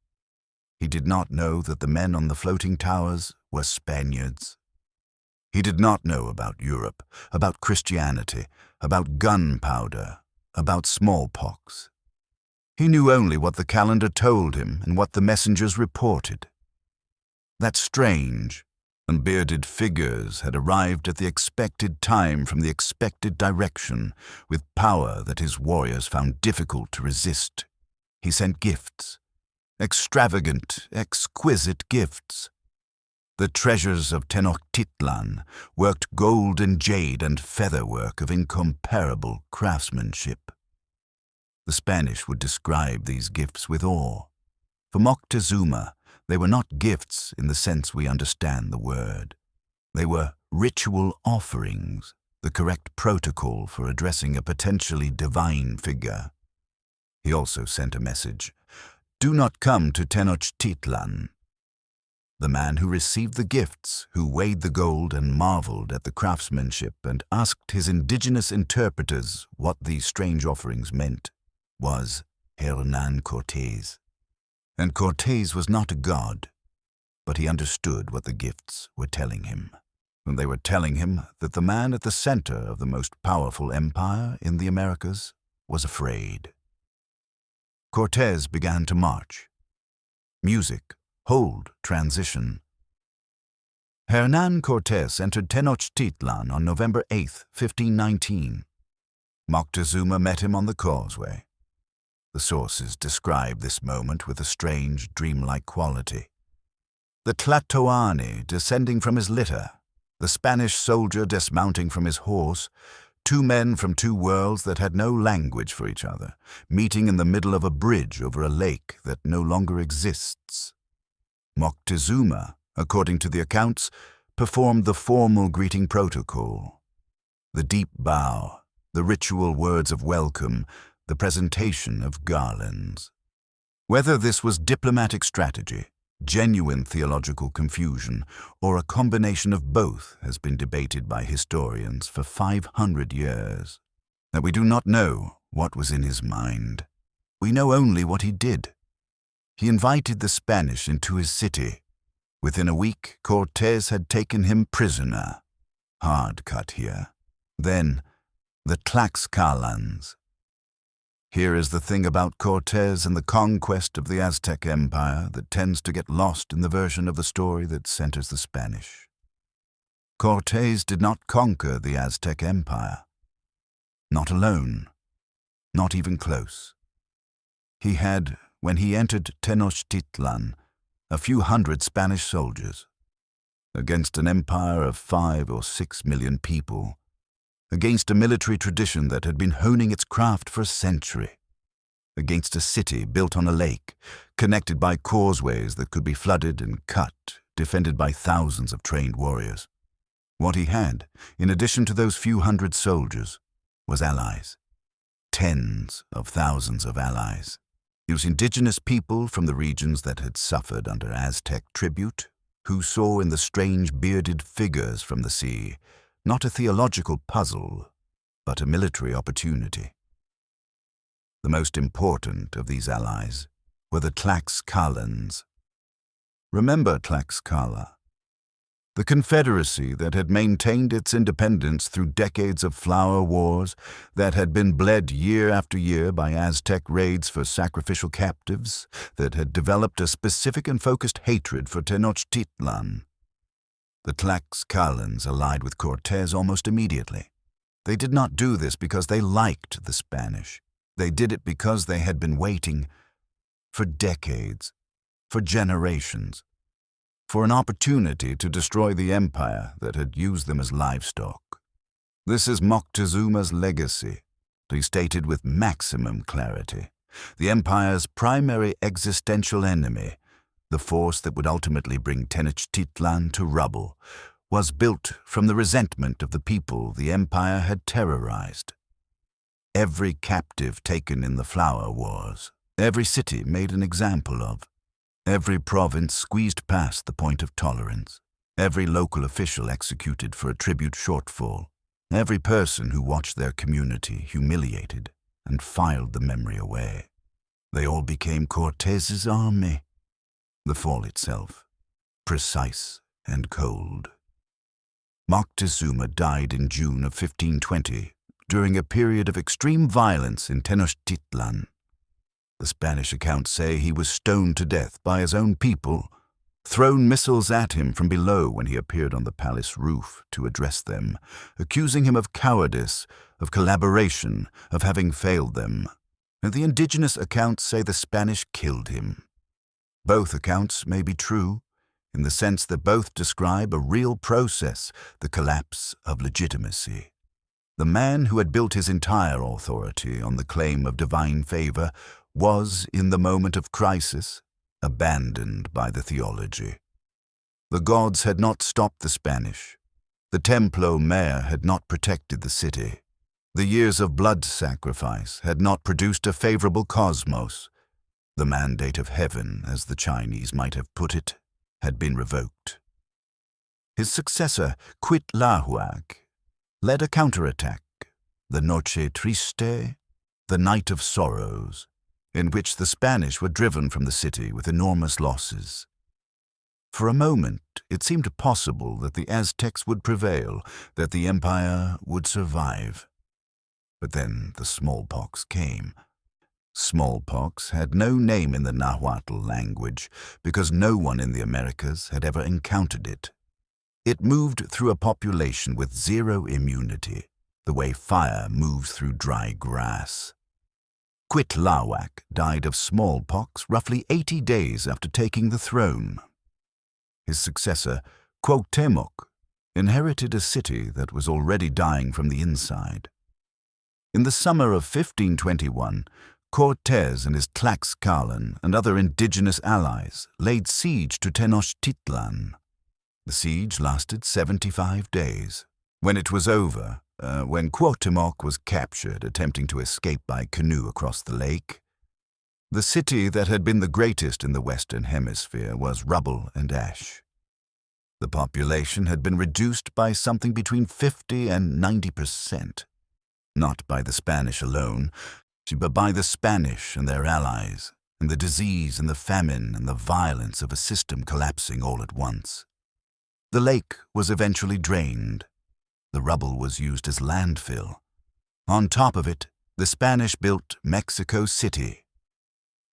He did not know that the men on the floating towers were Spaniards. He did not know about Europe, about Christianity, about gunpowder, about smallpox. He knew only what the calendar told him and what the messengers reported. That strange and bearded figures had arrived at the expected time from the expected direction, with power that his warriors found difficult to resist. He sent gifts, extravagant, exquisite gifts. The treasures of Tenochtitlan worked gold and jade and featherwork of incomparable craftsmanship. The Spanish would describe these gifts with awe. For Moctezuma, they were not gifts in the sense we understand the word. They were ritual offerings, the correct protocol for addressing a potentially divine figure. He also sent a message: "Do not come to Tenochtitlan." The man who received the gifts, who weighed the gold and marveled at the craftsmanship and asked his indigenous interpreters what these strange offerings meant, was Hernán Cortés. And Cortés was not a god, but he understood what the gifts were telling him. And they were telling him that the man at the center of the most powerful empire in the Americas was afraid. Cortés began to march. Music, hold, transition. Hernán Cortés entered Tenochtitlan on November 8, 1519. Moctezuma met him on the causeway. The sources describe this moment with a strange, dreamlike quality. The Tlatoani descending from his litter, the Spanish soldier dismounting from his horse, two men from two worlds that had no language for each other, meeting in the middle of a bridge over a lake that no longer exists. Moctezuma, according to the accounts, performed the formal greeting protocol. The deep bow, the ritual words of welcome, the presentation of garlands. Whether this was diplomatic strategy, genuine theological confusion, or a combination of both has been debated by historians for 500 years. That we do not know what was in his mind. We know only what he did. He invited the Spanish into his city. Within a week, Cortés had taken him prisoner. Hard cut here. Then, the Tlaxcalans. Here is the thing about Cortés and the conquest of the Aztec Empire that tends to get lost in the version of the story that centers the Spanish. Cortés did not conquer the Aztec Empire. Not alone. Not even close. He had, when he entered Tenochtitlan, a few hundred Spanish soldiers. Against an empire of 5 or 6 million people. Against a military tradition that had been honing its craft for a century, against a city built on a lake, connected by causeways that could be flooded and cut, defended by thousands of trained warriors. What he had, in addition to those few hundred soldiers, was allies. Tens of thousands of allies. It was indigenous people from the regions that had suffered under Aztec tribute, who saw in the strange bearded figures from the sea not a theological puzzle, but a military opportunity. The most important of these allies were the Tlaxcalans. Remember Tlaxcala, the confederacy that had maintained its independence through decades of flower wars, that had been bled year after year by Aztec raids for sacrificial captives, that had developed a specific and focused hatred for Tenochtitlan. The Tlaxcalans allied with Cortés almost immediately. They did not do this because they liked the Spanish. They did it because they had been waiting for decades, for generations, for an opportunity to destroy the empire that had used them as livestock. This is Moctezuma's legacy, restated with maximum clarity. The empire's primary existential enemy, the force that would ultimately bring Tenochtitlan to rubble, was built from the resentment of the people the empire had terrorized. Every captive taken in the flower wars, every city made an example of, every province squeezed past the point of tolerance, every local official executed for a tribute shortfall, every person who watched their community humiliated and filed the memory away. They all became Cortés's army. The fall itself, precise and cold. Moctezuma died in June of 1520 during a period of extreme violence in Tenochtitlan. The Spanish accounts say he was stoned to death by his own people, thrown missiles at him from below when he appeared on the palace roof to address them, accusing him of cowardice, of collaboration, of having failed them. And the indigenous accounts say the Spanish killed him. Both accounts may be true, in the sense that both describe a real process, the collapse of legitimacy. The man who had built his entire authority on the claim of divine favor was, in the moment of crisis, abandoned by the theology. The gods had not stopped the Spanish. The Templo Mayor had not protected the city. The years of blood sacrifice had not produced a favorable cosmos. The mandate of heaven, as the Chinese might have put it, had been revoked. His successor, Nextlahualli, led a counterattack, the Noche Triste, the Night of Sorrows, in which the Spanish were driven from the city with enormous losses. For a moment, it seemed possible that the Aztecs would prevail, that the empire would survive. But then the smallpox came. Smallpox had no name in the Nahuatl language because no one in the Americas had ever encountered it. It moved through a population with zero immunity, the way fire moves through dry grass. Nextlahualli died of smallpox roughly 80 days after taking the throne. His successor, Cuauhtémoc, inherited a city that was already dying from the inside. In the summer of 1521, Cortés and his Tlaxcalan and other indigenous allies laid siege to Tenochtitlan. The siege lasted 75 days. When it was over, when Cuauhtémoc was captured attempting to escape by canoe across the lake, the city that had been the greatest in the Western Hemisphere was rubble and ash. The population had been reduced by something between 50 and 90%. Not by the Spanish alone, but by the Spanish and their allies, and the disease and the famine and the violence of a system collapsing all at once. The lake was eventually drained. The rubble was used as landfill. On top of it, the Spanish built Mexico City.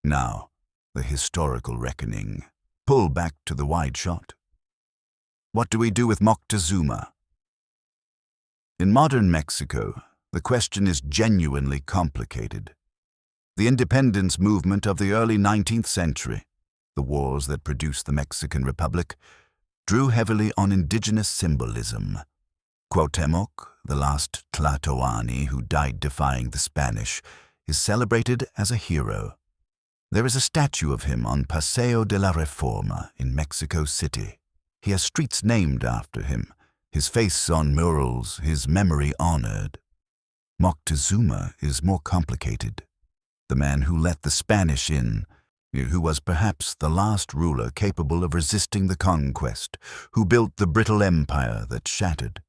Now, the historical reckoning. Pull back to the wide shot. What do we do with Moctezuma? In modern Mexico, the question is genuinely complicated. The independence movement of the early 19th century, the wars that produced the Mexican Republic, drew heavily on indigenous symbolism. Cuauhtémoc, the last Tlatoani who died defying the Spanish, is celebrated as a hero. There is a statue of him on Paseo de la Reforma in Mexico City. He has streets named after him, his face on murals, his memory honored. Moctezuma is more complicated. The man who let the Spanish in, who was perhaps the last ruler capable of resisting the conquest, who built the brittle empire that shattered.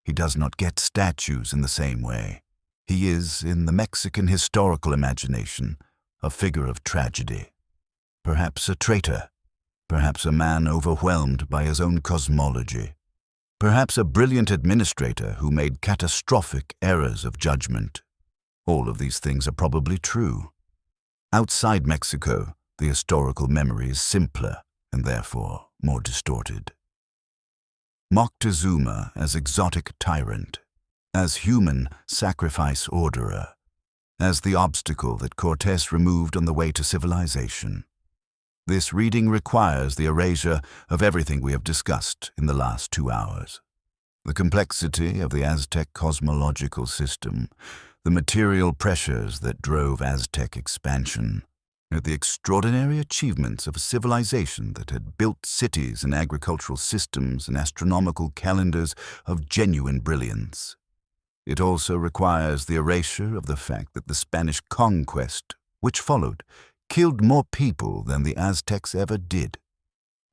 He does not get statues in the same way. He is, in the Mexican historical imagination, a figure of tragedy. Perhaps a traitor, perhaps a man overwhelmed by his own cosmology, perhaps a brilliant administrator who made catastrophic errors of judgment. All of these things are probably true. Outside Mexico, the historical memory is simpler and therefore more distorted. Moctezuma as exotic tyrant, as human sacrifice orderer, as the obstacle that Cortés removed on the way to civilization. This reading requires the erasure of everything we have discussed in the last 2 hours. The complexity of the Aztec cosmological system, the material pressures that drove Aztec expansion, the extraordinary achievements of a civilization that had built cities and agricultural systems and astronomical calendars of genuine brilliance. It also requires the erasure of the fact that the Spanish conquest, which followed, killed more people than the Aztecs ever did,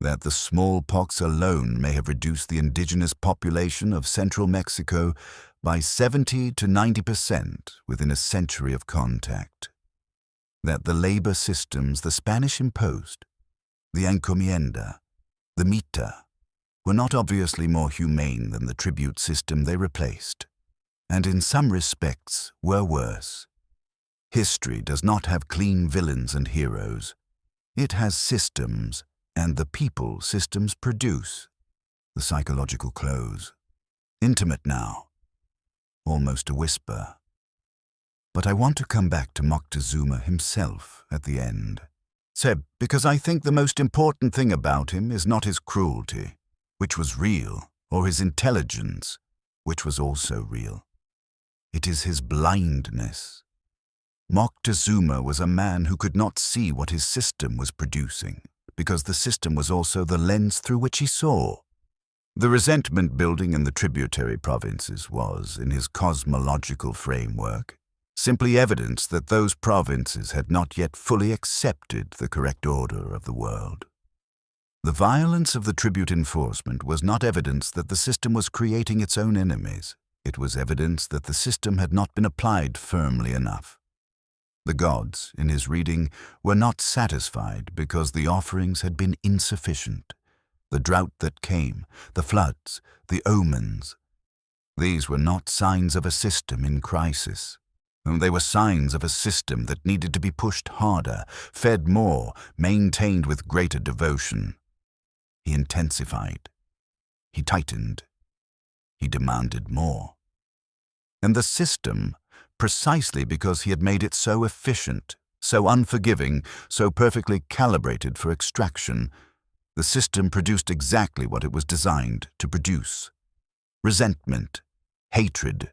that the smallpox alone may have reduced the indigenous population of central Mexico by 70 to 90% within a century of contact, that the labor systems the Spanish imposed, the encomienda, the mita, were not obviously more humane than the tribute system they replaced, and in some respects were worse. History does not have clean villains and heroes. It has systems, and the people systems produce. The psychological close. Intimate now. Almost a whisper. But I want to come back to Moctezuma himself at the end. Seb, because I think the most important thing about him is not his cruelty, which was real, or his intelligence, which was also real. It is his blindness. Moctezuma was a man who could not see what his system was producing, because the system was also the lens through which he saw. The resentment building in the tributary provinces was, in his cosmological framework, simply evidence that those provinces had not yet fully accepted the correct order of the world. The violence of the tribute enforcement was not evidence that the system was creating its own enemies. It was evidence that the system had not been applied firmly enough. The gods, in his reading, were not satisfied because the offerings had been insufficient. The drought that came, the floods, the omens, these were not signs of a system in crisis. They were signs of a system that needed to be pushed harder, fed more, maintained with greater devotion. He intensified. He tightened. He demanded more. And the system, precisely because he had made it so efficient, so unforgiving, so perfectly calibrated for extraction. The system produced exactly what it was designed to produce: resentment, hatred,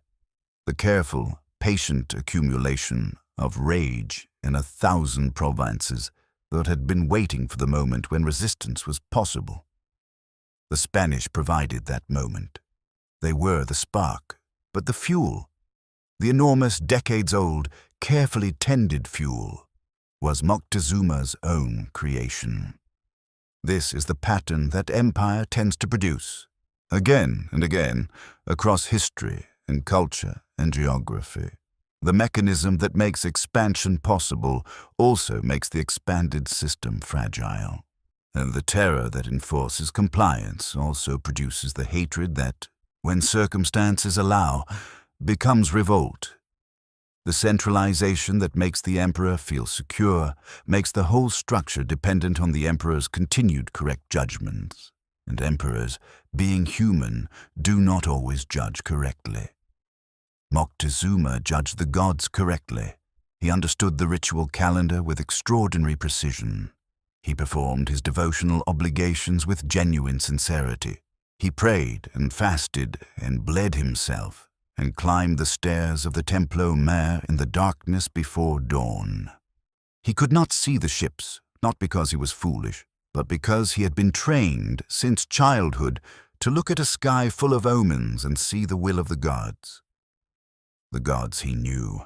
the careful, patient accumulation of rage in 1,000 provinces that had been waiting for the moment when resistance was possible. The Spanish provided that moment. They were the spark, but the fuel, the enormous, decades-old, carefully tended fuel, was Moctezuma's own creation. This is the pattern that empire tends to produce, again and again, across history and culture and geography. The mechanism that makes expansion possible also makes the expanded system fragile. And the terror that enforces compliance also produces the hatred that, when circumstances allow, becomes revolt. The centralization that makes the emperor feel secure makes the whole structure dependent on the emperor's continued correct judgments. And emperors, being human, do not always judge correctly. Moctezuma judged the gods correctly. He understood the ritual calendar with extraordinary precision. He performed his devotional obligations with genuine sincerity. He prayed and fasted and bled himself and climbed the stairs of the Templo Mayor in the darkness before dawn. He could not see the ships, not because he was foolish, but because he had been trained since childhood to look at a sky full of omens and see the will of the gods. The gods he knew.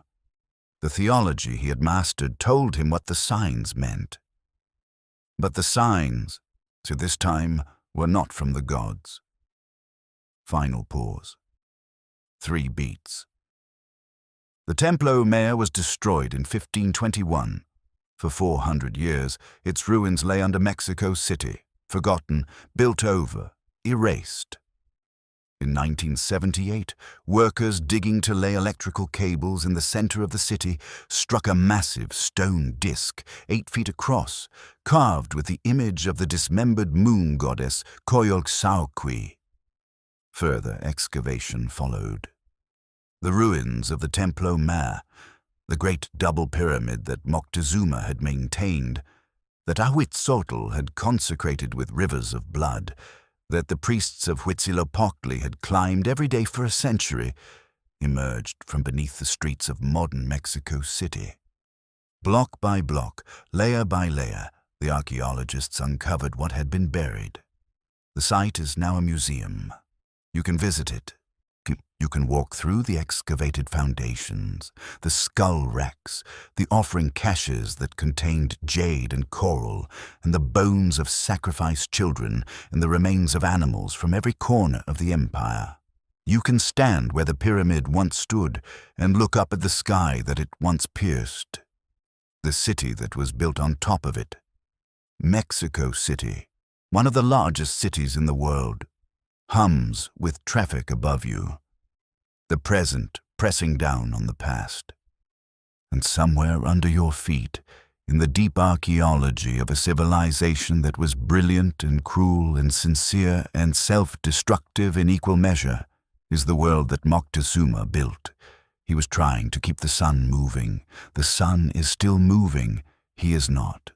The theology he had mastered told him what the signs meant. But the signs, to this time, were not from the gods. Final pause. 3 beats. The Templo Mayor was destroyed in 1521. For 400 years, its ruins lay under Mexico City, forgotten, built over, erased. In 1978, workers digging to lay electrical cables in the center of the city struck a massive stone disc 8 feet across, carved with the image of the dismembered moon goddess Coyolxauhqui. Further excavation followed. The ruins of the Templo Mayor, the great double pyramid that Moctezuma had maintained, that Ahuitzotl had consecrated with rivers of blood, that the priests of Huitzilopochtli had climbed every day for a century, emerged from beneath the streets of modern Mexico City. Block by block, layer by layer, the archaeologists uncovered what had been buried. The site is now a museum. You can visit it. You can walk through the excavated foundations, the skull wrecks, the offering caches that contained jade and coral, and the bones of sacrificed children and the remains of animals from every corner of the empire. You can stand where the pyramid once stood and look up at the sky that it once pierced. The city that was built on top of it. Mexico City, one of the largest cities in the world, hums with traffic above you. The present pressing down on the past. And somewhere under your feet, in the deep archaeology of a civilization that was brilliant and cruel and sincere and self-destructive in equal measure, is the world that Moctezuma built. He was trying to keep the sun moving. The sun is still moving. He is not.